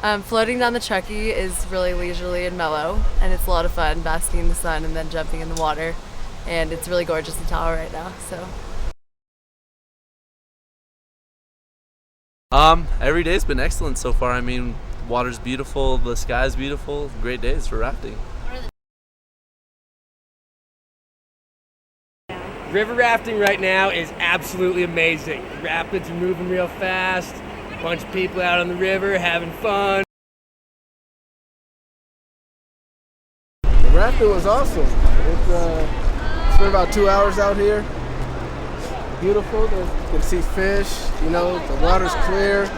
Floating down the Truckee is really leisurely and mellow, and it's a lot of fun basking in the sun and then jumping in the water. And it's really gorgeous in Tahoe right now. So. Every day's been excellent so far. I mean, water's beautiful, the sky's beautiful. Great days for rafting. River rafting right now is absolutely amazing. Rapids are moving real fast. A bunch of people out on the river having fun. The rafting was awesome. Spent about 2 hours out here. Beautiful. You can see fish. You know, the water's clear.